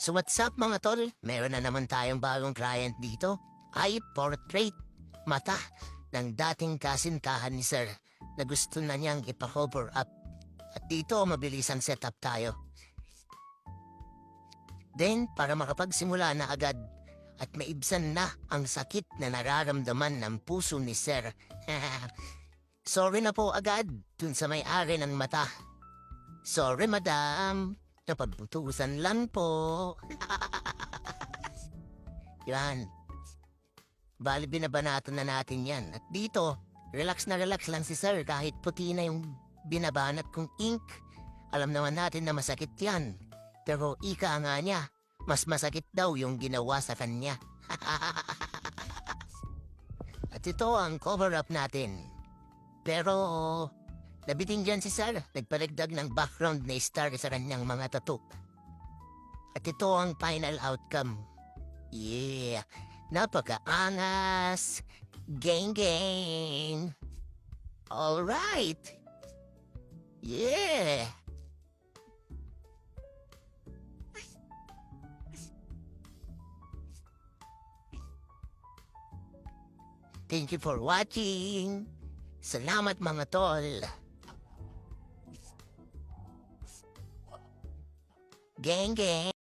So what's up mga tol? Meron na naman tayong bagong client dito. Ay portrait mata ng dating kasintahan ni Sir na gusto na niyang ipa-cover up. At dito mabilis ang setup tayo. Then para makapagsimula na agad at maibsan na ang sakit na nararamdaman ng puso ni Sir. Sorry na po agad dun sa may-ari ng mata. Sorry madam, napagputusan lang po. Yan. Bali binabanatan na natin yan. At dito, relax na relax lang si Sir kahit puti na yung binabanat kong ink. Alam naman natin na masakit yan. Pero ika nga niya, mas masakit daw yung ginawa sa kanya. At ito ang cover-up natin. Pero, nabitin dyan si Sir, nagpaligdag ng background na star sa kanyang mga tattoo. At ito ang final outcome. Yeah, napaka-angas. Gang-gang. Alright. Yeah. Thank you for watching. Salamat mga tol. Gang gang.